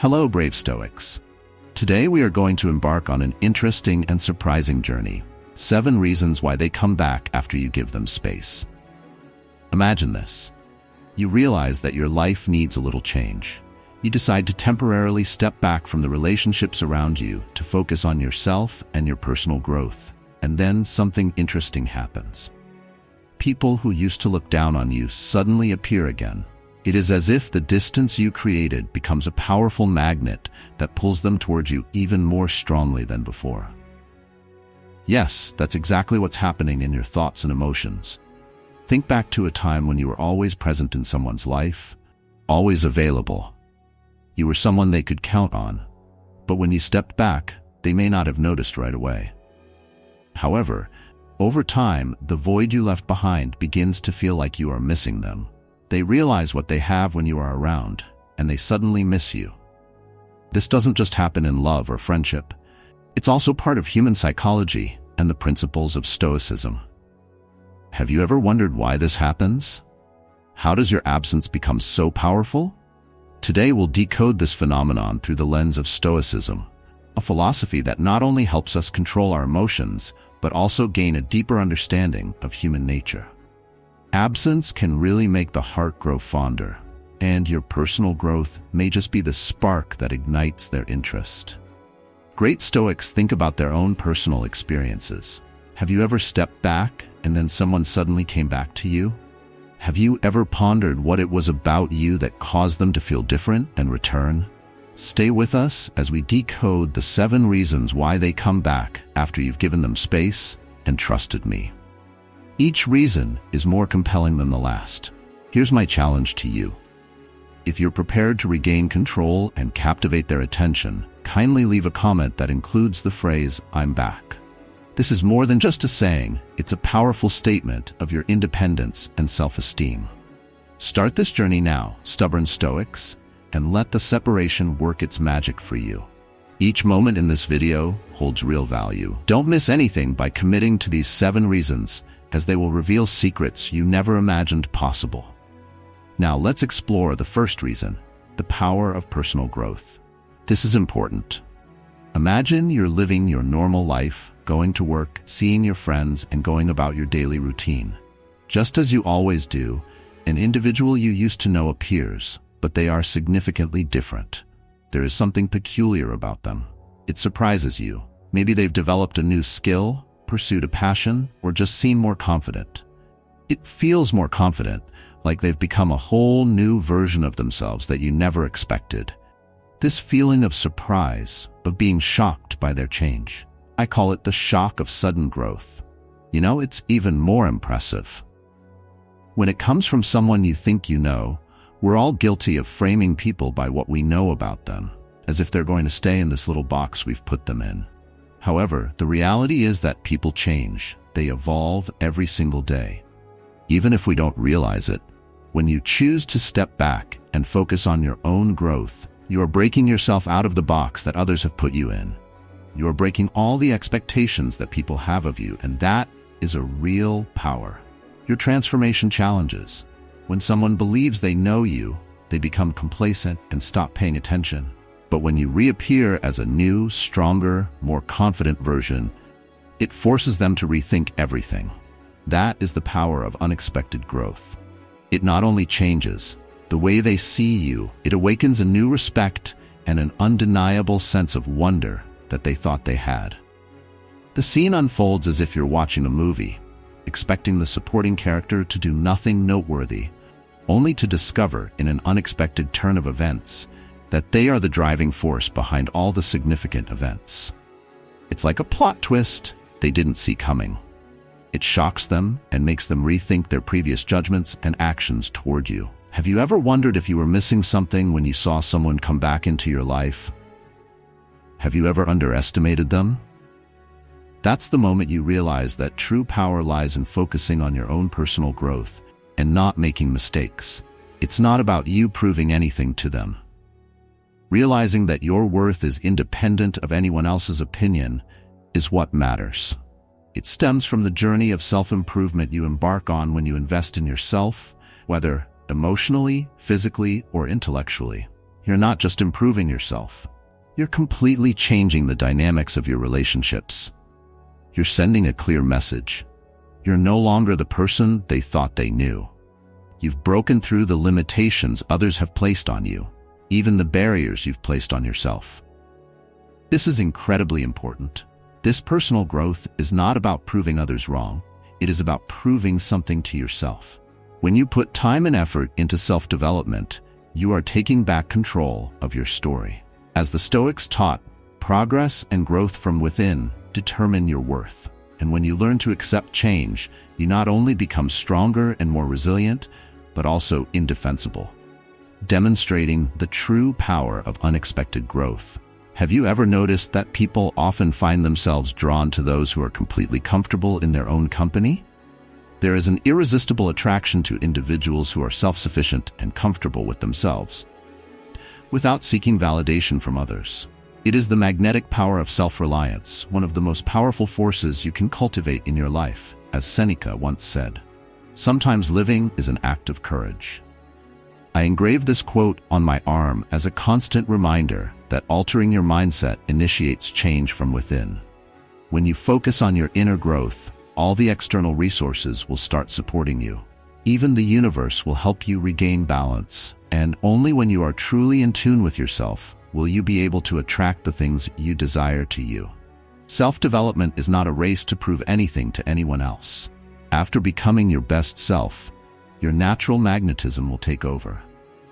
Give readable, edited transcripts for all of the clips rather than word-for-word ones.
Hello, brave Stoics. Today we are going to embark on an interesting and surprising journey. 7 reasons why they come back after you give them space. Imagine this. You realize that your life needs a little change. You decide to temporarily step back from the relationships around you to focus on yourself and your personal growth. And then something interesting happens. People who used to look down on you suddenly appear again. It is as if the distance you created becomes a powerful magnet that pulls them towards you even more strongly than before. Yes, that's exactly what's happening in your thoughts and emotions. Think back to a time when you were always present in someone's life, always available. You were someone they could count on, but when you stepped back, they may not have noticed right away. However, over time, the void you left behind begins to feel like you are missing them. They realize what they have when you are around, and they suddenly miss you. This doesn't just happen in love or friendship. It's also part of human psychology and the principles of Stoicism. Have you ever wondered why this happens? How does your absence become so powerful? Today we'll decode this phenomenon through the lens of Stoicism, a philosophy that not only helps us control our emotions, but also gain a deeper understanding of human nature. Absence can really make the heart grow fonder, and your personal growth may just be the spark that ignites their interest. Great Stoics think about their own personal experiences. Have you ever stepped back and then someone suddenly came back to you? Have you ever pondered what it was about you that caused them to feel different and return? Stay with us as we decode the 7 reasons why they come back after you've given them space and trusted me. Each reason is more compelling than the last. Here's my challenge to you. If you're prepared to regain control and captivate their attention, kindly leave a comment that includes the phrase, "I'm back." This is more than just a saying, it's a powerful statement of your independence and self-esteem. Start this journey now, stubborn Stoics, and let the separation work its magic for you. Each moment in this video holds real value. Don't miss anything by committing to these 7 reasons, as they will reveal secrets you never imagined possible. Now let's explore the first reason, the power of personal growth. This is important. Imagine you're living your normal life, going to work, seeing your friends, and going about your daily routine. Just as you always do, an individual you used to know appears, but they are significantly different. There is something peculiar about them. It surprises you. Maybe they've developed a new skill, pursued a passion, or just seem more confident. It feels more confident, like they've become a whole new version of themselves that you never expected. This feeling of surprise, of being shocked by their change. I call it the shock of sudden growth. You know, it's even more impressive. When it comes from someone you think you know, we're all guilty of framing people by what we know about them, as if they're going to stay in this little box we've put them in. However, the reality is that people change. They evolve every single day. Even if we don't realize it, when you choose to step back and focus on your own growth, you are breaking yourself out of the box that others have put you in. You are breaking all the expectations that people have of you, and that is a real power. Your transformation challenges. When someone believes they know you, they become complacent and stop paying attention. But when you reappear as a new, stronger, more confident version, it forces them to rethink everything. That is the power of unexpected growth. It not only changes the way they see you, it awakens a new respect and an undeniable sense of wonder that they thought they had. The scene unfolds as if you're watching a movie, expecting the supporting character to do nothing noteworthy, only to discover in an unexpected turn of events that they are the driving force behind all the significant events. It's like a plot twist they didn't see coming. It shocks them and makes them rethink their previous judgments and actions toward you. Have you ever wondered if you were missing something when you saw someone come back into your life? Have you ever underestimated them? That's the moment you realize that true power lies in focusing on your own personal growth and not making mistakes. It's not about you proving anything to them. Realizing that your worth is independent of anyone else's opinion is what matters. It stems from the journey of self-improvement you embark on when you invest in yourself, whether emotionally, physically, or intellectually. you're not just improving yourself. You're completely changing the dynamics of your relationships. You're sending a clear message. You're no longer the person they thought they knew. You've broken through the limitations others have placed on you, even the barriers you've placed on yourself. This is incredibly important. This personal growth is not about proving others wrong. It is about proving something to yourself. When you put time and effort into self-development, you are taking back control of your story. As the Stoics taught, progress and growth from within determine your worth. And when you learn to accept change, you not only become stronger and more resilient, but also indefensible, demonstrating the true power of unexpected growth. Have you ever noticed that people often find themselves drawn to those who are completely comfortable in their own company? There is an irresistible attraction to individuals who are self-sufficient and comfortable with themselves, without seeking validation from others. It is the magnetic power of self-reliance, one of the most powerful forces you can cultivate in your life, as Seneca once said. Sometimes living is an act of courage. I engrave this quote on my arm as a constant reminder that altering your mindset initiates change from within. When you focus on your inner growth, all the external resources will start supporting you. Even the universe will help you regain balance, and only when you are truly in tune with yourself will you be able to attract the things you desire to you. Self-development is not a race to prove anything to anyone else. After becoming your best self, your natural magnetism will take over.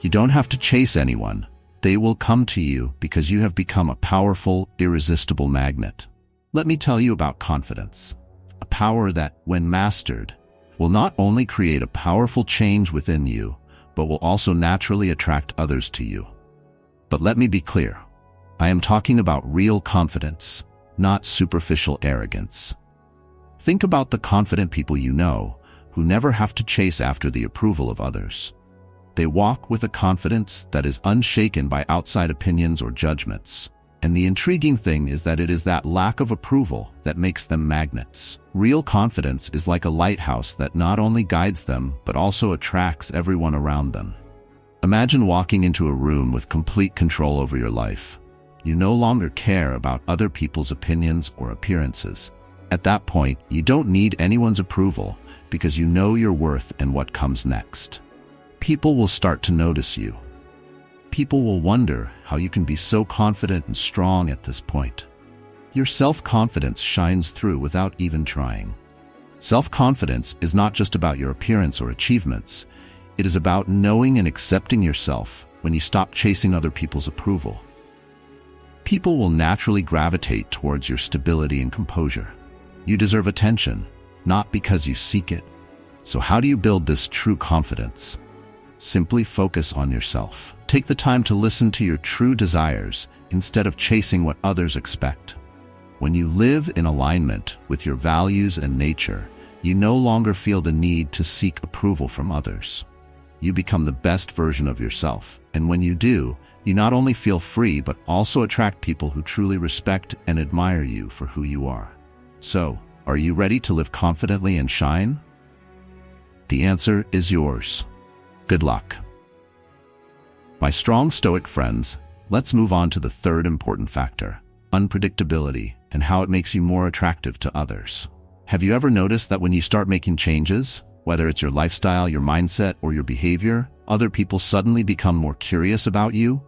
You don't have to chase anyone. They will come to you because you have become a powerful, irresistible magnet. Let me tell you about confidence, a power that, when mastered, will not only create a powerful change within you, but will also naturally attract others to you. But let me be clear. I am talking about real confidence, not superficial arrogance. Think about the confident people you know, who never have to chase after the approval of others. They walk with a confidence that is unshaken by outside opinions or judgments. And the intriguing thing is that it is that lack of approval that makes them magnets. Real confidence is like a lighthouse that not only guides them, but also attracts everyone around them. Imagine walking into a room with complete control over your life. You no longer care about other people's opinions or appearances. At that point, you don't need anyone's approval because you know your worth and what comes next. People will start to notice you. People will wonder how you can be so confident and strong at this point. Your self-confidence shines through without even trying. Self-confidence is not just about your appearance or achievements. It is about knowing and accepting yourself when you stop chasing other people's approval. People will naturally gravitate towards your stability and composure. You deserve attention, not because you seek it. So how do you build this true confidence? Simply focus on yourself. Take the time to listen to your true desires instead of chasing what others expect. When you live in alignment with your values and nature, you no longer feel the need to seek approval from others. You become the best version of yourself, and when you do, you not only feel free but also attract people who truly respect and admire you for who you are. So, are you ready to live confidently and shine? The answer is yours. Good luck. My strong Stoic friends, let's move on to the third important factor, unpredictability, and how it makes you more attractive to others. Have you ever noticed that when you start making changes, whether it's your lifestyle, your mindset, or your behavior, other people suddenly become more curious about you?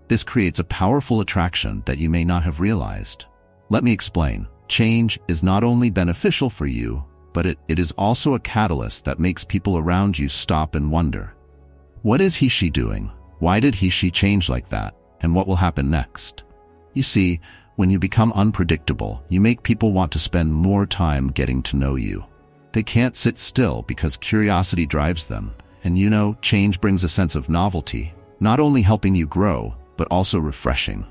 This creates a powerful attraction that you may not have realized. Let me explain. Change is not only beneficial for you, but it is also a catalyst that makes people around you stop and wonder, what is she doing? Why did she change like that? And what will happen next? You see, when you become unpredictable, you make people want to spend more time getting to know you. They can't sit still because curiosity drives them. And change brings a sense of novelty, not only helping you grow, but also refreshing.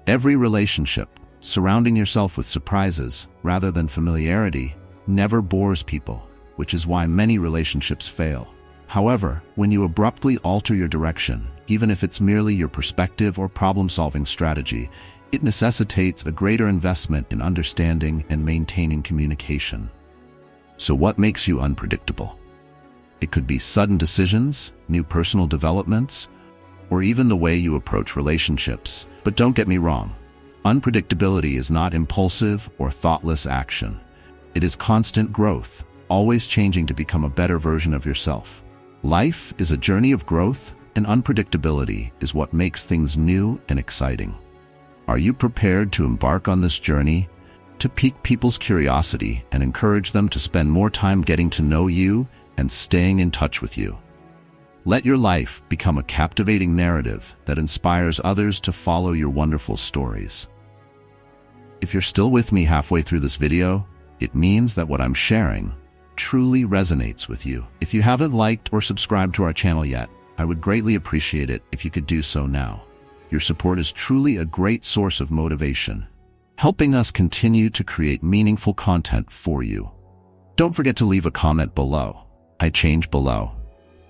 Every relationship, surrounding yourself with surprises rather than familiarity, never bores people, which is why many relationships fail. However, when you abruptly alter your direction, even if it's merely your perspective or problem-solving strategy, it necessitates a greater investment in understanding and maintaining communication. So what makes you unpredictable? It could be sudden decisions, new personal developments, or even the way you approach relationships. But don't get me wrong, unpredictability is not impulsive or thoughtless action. It is constant growth, always changing to become a better version of yourself. Life is a journey of growth, and unpredictability is what makes things new and exciting. Are you prepared to embark on this journey, to pique people's curiosity and encourage them to spend more time getting to know you and staying in touch with you? Let your life become a captivating narrative that inspires others to follow your wonderful stories. If you're still with me halfway through this video, it means that what I'm sharing truly resonates with you. If you haven't liked or subscribed to our channel yet, I would greatly appreciate it if you could do so now. Your support is truly a great source of motivation, helping us continue to create meaningful content for you. Don't forget to leave a comment below. I change below.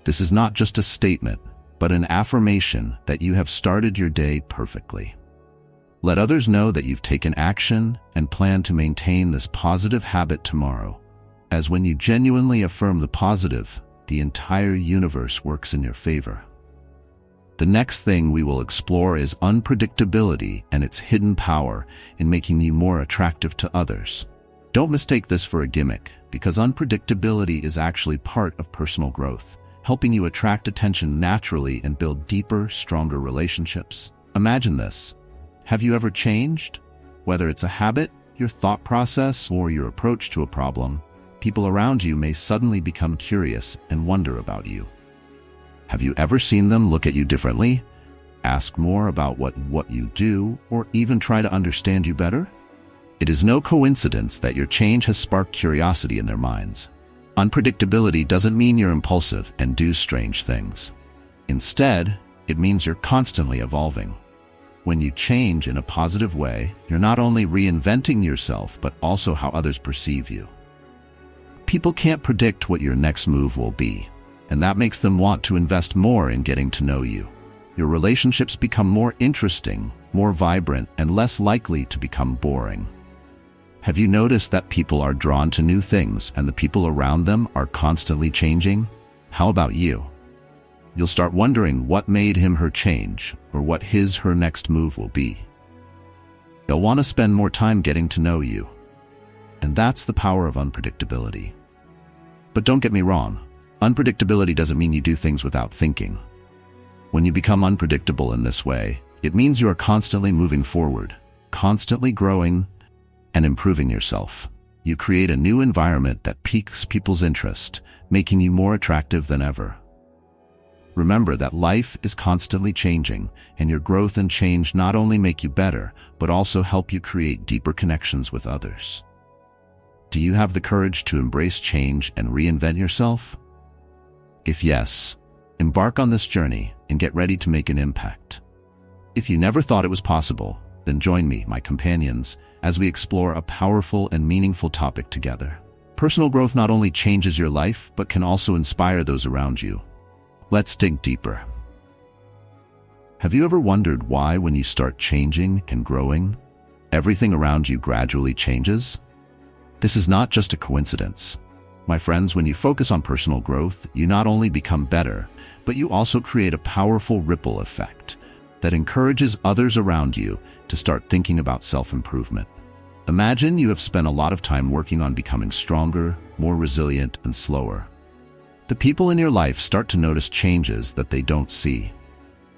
This is not just a statement, but an affirmation that you have started your day perfectly. Let others know that you've taken action and plan to maintain this positive habit tomorrow, as when you genuinely affirm the positive, the entire universe works in your favor. The next thing we will explore is unpredictability and its hidden power in making you more attractive to others. Don't mistake this for a gimmick, because unpredictability is actually part of personal growth, helping you attract attention naturally and build deeper, stronger relationships. Imagine this. Have you ever changed? Whether it's a habit, your thought process, or your approach to a problem, people around you may suddenly become curious and wonder about you. Have you ever seen them look at you differently, ask more about what you do, or even try to understand you better? It is no coincidence that your change has sparked curiosity in their minds. Unpredictability doesn't mean you're impulsive and do strange things. Instead, it means you're constantly evolving. When you change in a positive way, you're not only reinventing yourself, but also how others perceive you. People can't predict what your next move will be, and that makes them want to invest more in getting to know you. Your relationships become more interesting, more vibrant, and less likely to become boring. Have you noticed that people are drawn to new things and the people around them are constantly changing? How about you? You'll start wondering what made him/her change, or what his/her next move will be. They'll want to spend more time getting to know you. And that's the power of unpredictability. But don't get me wrong, unpredictability doesn't mean you do things without thinking. When you become unpredictable in this way, it means you are constantly moving forward, constantly growing, and improving yourself. You create a new environment that piques people's interest, making you more attractive than ever. Remember that life is constantly changing, and your growth and change not only make you better, but also help you create deeper connections with others. Do you have the courage to embrace change and reinvent yourself? If yes, embark on this journey and get ready to make an impact. If you never thought it was possible, then join me, my companions, as we explore a powerful and meaningful topic together. Personal growth not only changes your life, but can also inspire those around you. Let's dig deeper. Have you ever wondered why, when you start changing and growing, everything around you gradually changes? This is not just a coincidence. My friends, when you focus on personal growth, you not only become better, but you also create a powerful ripple effect that encourages others around you to start thinking about self-improvement. Imagine you have spent a lot of time working on becoming stronger, more resilient, and slower. The people in your life start to notice changes that they don't see.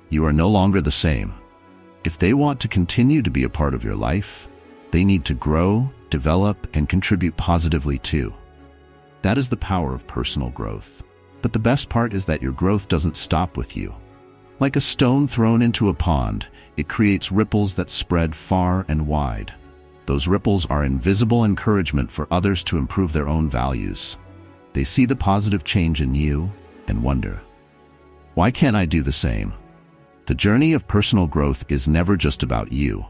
You are no longer the same. If they want to continue to be a part of your life, they need to grow, develop, and contribute positively too. That is the power of personal growth. But the best part is that your growth doesn't stop with you. Like a stone thrown into a pond, it creates ripples that spread far and wide. Those ripples are invisible encouragement for others to improve their own values. They see the positive change in you and wonder, why can't I do the same? The journey of personal growth is never just about you.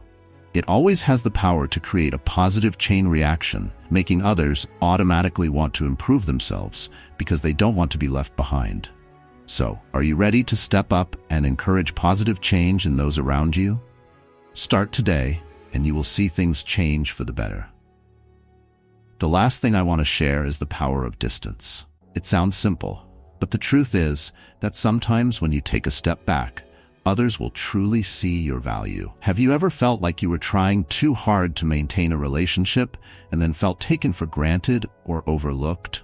It always has the power to create a positive chain reaction, making others automatically want to improve themselves because they don't want to be left behind. So, are you ready to step up and encourage positive change in those around you? Start today, and you will see things change for the better. The last thing I want to share is the power of distance. It sounds simple, but the truth is that sometimes when you take a step back, others will truly see your value. Have you ever felt like you were trying too hard to maintain a relationship and then felt taken for granted or overlooked?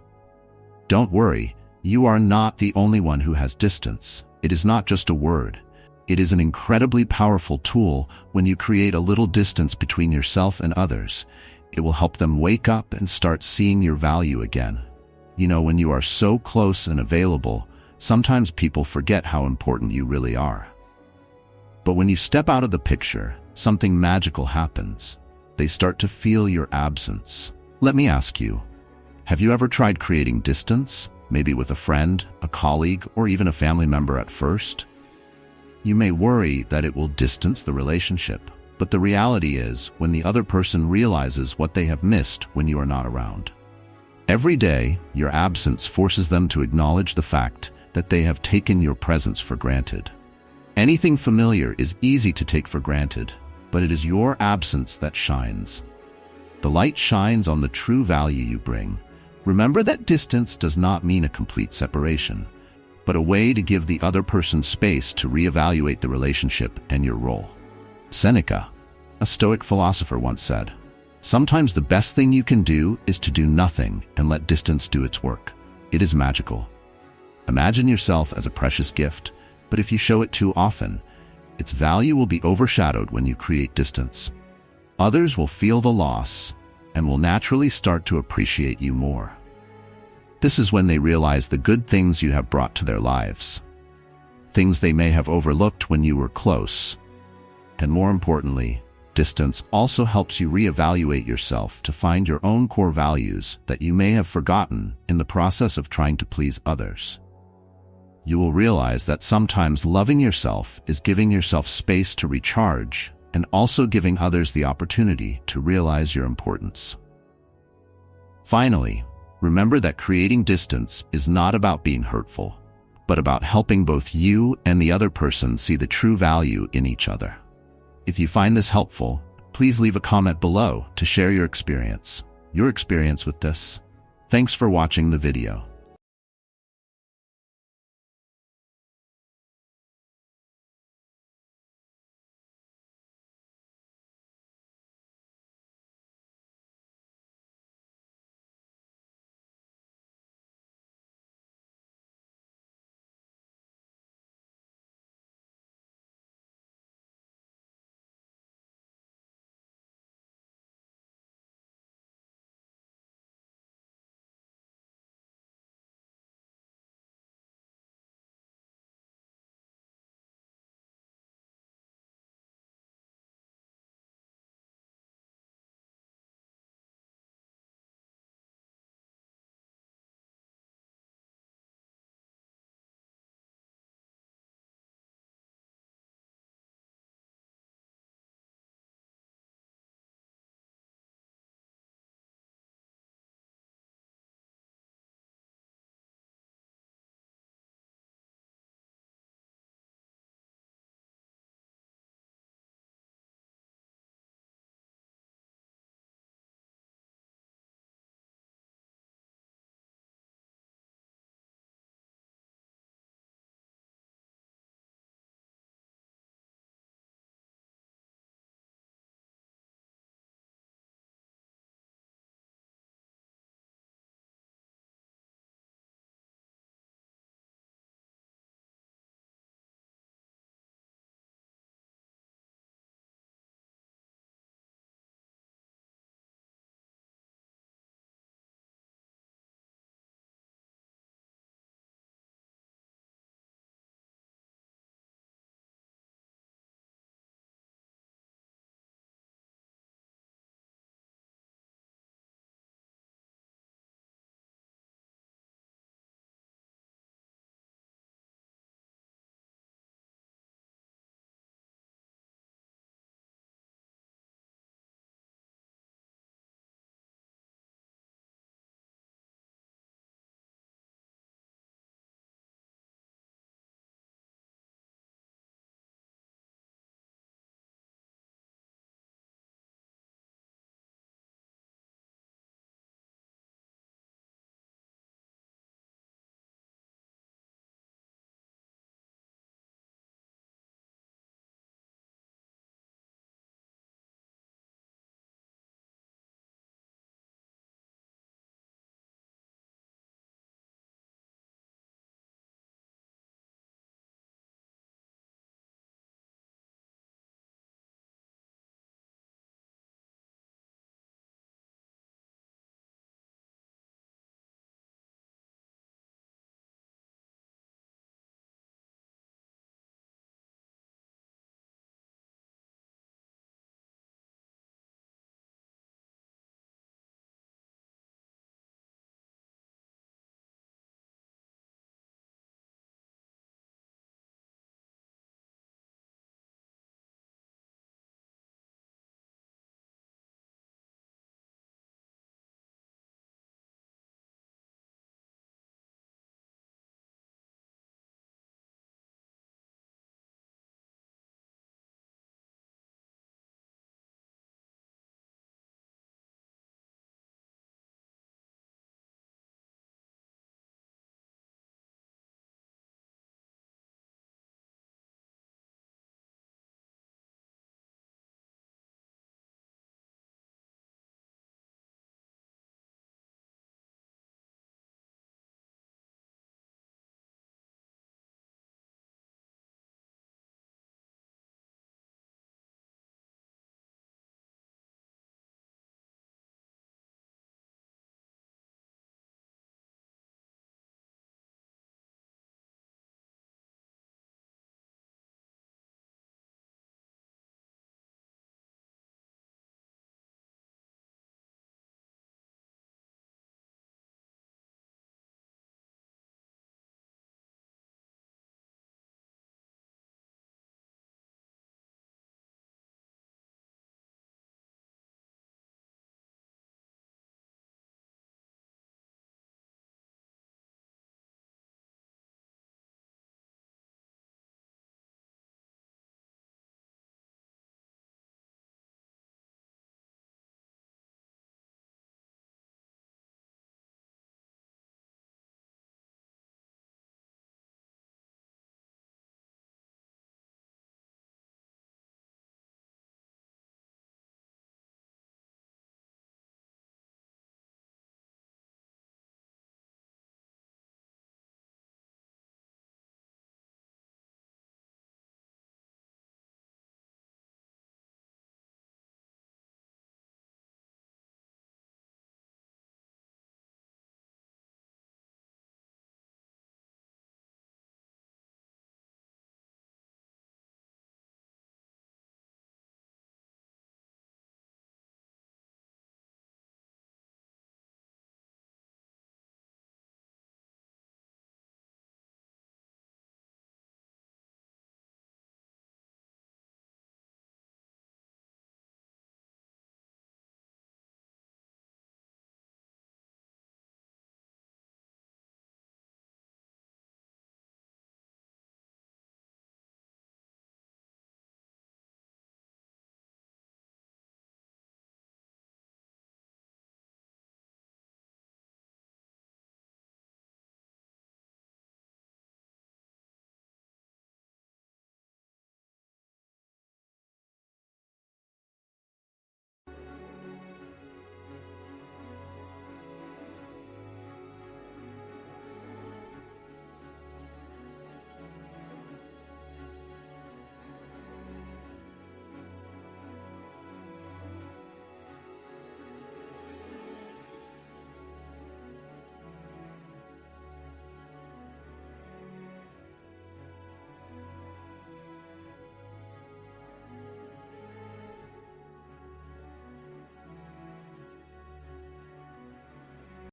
Don't worry, you are not the only one who has distance. It is not just a word. It is an incredibly powerful tool. When you create a little distance between yourself and others, it will help them wake up and start seeing your value again. You know, when you are so close and available, sometimes people forget how important you really are. But when you step out of the picture, something magical happens. They start to feel your absence. Let me ask you, have you ever tried creating distance, maybe with a friend, a colleague, or even a family member at first? You may worry that it will distance the relationship, but the reality is when the other person realizes what they have missed when you are not around. Every day, your absence forces them to acknowledge the fact that they have taken your presence for granted. Anything familiar is easy to take for granted, but it is your absence that shines. The light shines on the true value you bring. Remember that distance does not mean a complete separation, but a way to give the other person space to reevaluate the relationship and your role. Seneca, a Stoic philosopher, once said, "Sometimes the best thing you can do is to do nothing and let distance do its work." It is magical. Imagine yourself as a precious gift, but if you show it too often, its value will be overshadowed when you create distance. Others will feel the loss and will naturally start to appreciate you more. This is when they realize the good things you have brought to their lives, things they may have overlooked when you were close. And more importantly, distance also helps you reevaluate yourself to find your own core values that you may have forgotten in the process of trying to please others. You will realize that sometimes loving yourself is giving yourself space to recharge and also giving others the opportunity to realize your importance. Finally, remember that creating distance is not about being hurtful, but about helping both you and the other person see the true value in each other. If you find this helpful, please leave a comment below to share your experience with this. Thanks for watching the video.